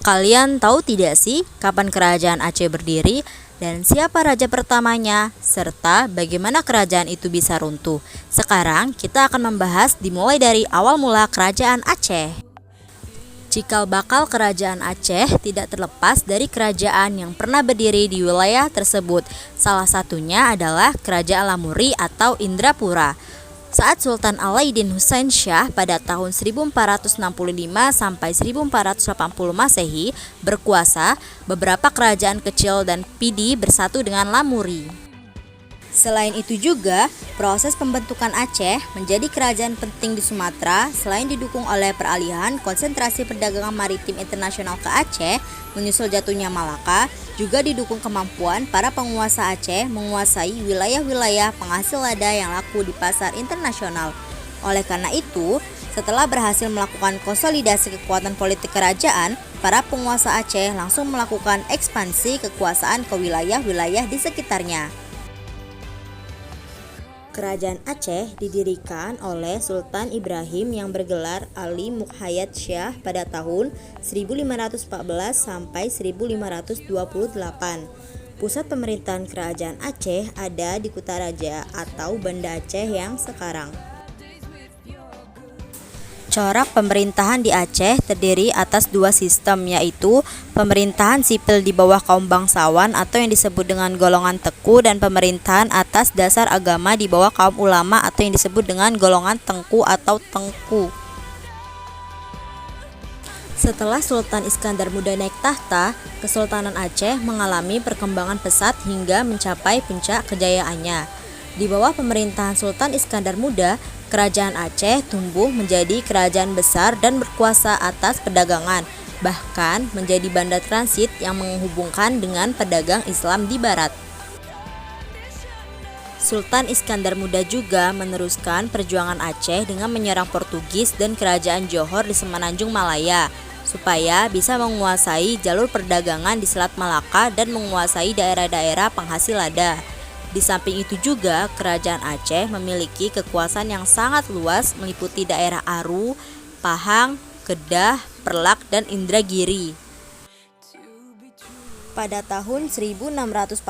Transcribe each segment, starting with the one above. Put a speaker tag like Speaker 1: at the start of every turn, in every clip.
Speaker 1: Kalian tahu tidak sih kapan kerajaan Aceh berdiri dan siapa raja pertamanya, serta bagaimana kerajaan itu bisa runtuh? Sekarang kita akan membahas dimulai dari awal mula kerajaan Aceh. Cikal bakal kerajaan Aceh tidak terlepas dari kerajaan yang pernah berdiri di wilayah tersebut. Salah satunya adalah Kerajaan Lamuri atau Indrapura. Saat Sultan Alauddin Husain Shah pada tahun 1465 sampai 1480 Masehi berkuasa, beberapa kerajaan kecil dan pidi bersatu dengan Lamuri. Selain itu juga, proses pembentukan Aceh menjadi kerajaan penting di Sumatera selain didukung oleh peralihan konsentrasi perdagangan maritim internasional ke Aceh, menyusul jatuhnya Malaka, juga didukung kemampuan para penguasa Aceh menguasai wilayah-wilayah penghasil lada yang laku di pasar internasional. Oleh karena itu, setelah berhasil melakukan konsolidasi kekuatan politik kerajaan, para penguasa Aceh langsung melakukan ekspansi kekuasaan ke wilayah-wilayah di sekitarnya. Kerajaan Aceh didirikan oleh Sultan Ibrahim yang bergelar Ali Muqayyad Shah pada tahun 1514 sampai 1528. Pusat pemerintahan kerajaan Aceh ada di Kutaraja atau Banda Aceh yang sekarang. Corak pemerintahan di Aceh terdiri atas dua sistem, yaitu pemerintahan sipil di bawah kaum bangsawan atau yang disebut dengan golongan teku, dan pemerintahan atas dasar agama di bawah kaum ulama atau yang disebut dengan golongan tengku atau tengku. Setelah Sultan Iskandar Muda naik tahta, Kesultanan Aceh mengalami perkembangan pesat hingga mencapai puncak kejayaannya. Di bawah pemerintahan Sultan Iskandar Muda, Kerajaan Aceh tumbuh menjadi kerajaan besar dan berkuasa atas perdagangan, bahkan menjadi bandar transit yang menghubungkan dengan pedagang Islam di barat. Sultan Iskandar Muda juga meneruskan perjuangan Aceh dengan menyerang Portugis dan Kerajaan Johor di Semenanjung Malaya, supaya bisa menguasai jalur perdagangan di Selat Malaka dan menguasai daerah-daerah penghasil lada. Di samping itu juga, Kerajaan Aceh memiliki kekuasaan yang sangat luas meliputi daerah Aru, Pahang, Kedah, Perlak, dan Indragiri. Pada tahun 1641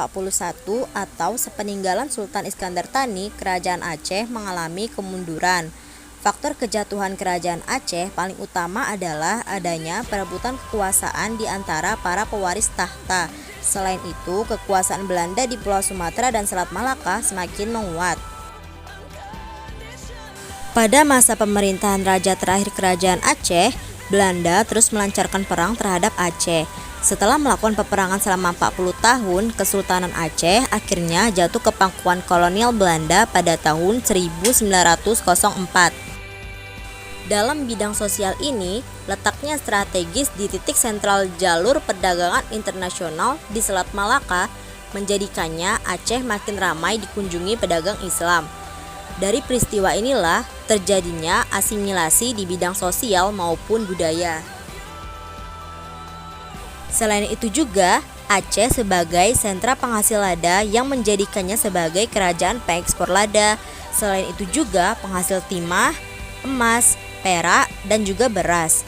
Speaker 1: atau sepeninggalan Sultan Iskandar Thani, Kerajaan Aceh mengalami kemunduran. Faktor kejatuhan Kerajaan Aceh paling utama adalah adanya perebutan kekuasaan di antara para pewaris tahta. Selain itu, kekuasaan Belanda di Pulau Sumatera dan Selat Malaka semakin menguat. Pada masa pemerintahan raja terakhir Kerajaan Aceh, Belanda terus melancarkan perang terhadap Aceh. Setelah melakukan peperangan selama 40 tahun, Kesultanan Aceh akhirnya jatuh ke pangkuan kolonial Belanda pada tahun 1904. Dalam bidang sosial ini, letaknya strategis di titik sentral jalur perdagangan internasional di Selat Malaka menjadikannya Aceh makin ramai dikunjungi pedagang Islam. Dari peristiwa inilah terjadinya asimilasi di bidang sosial maupun budaya. Selain itu juga, Aceh sebagai sentra penghasil lada yang menjadikannya sebagai kerajaan pengekspor lada. Selain itu juga penghasil timah, emas, perak, dan juga beras.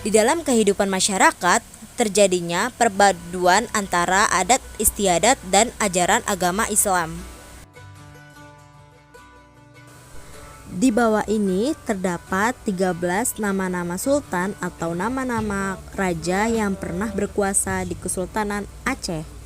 Speaker 1: Di dalam kehidupan masyarakat, terjadinya perpaduan antara adat istiadat dan ajaran agama Islam. Di bawah ini terdapat 13 nama-nama sultan atau nama-nama raja yang pernah berkuasa di Kesultanan Aceh.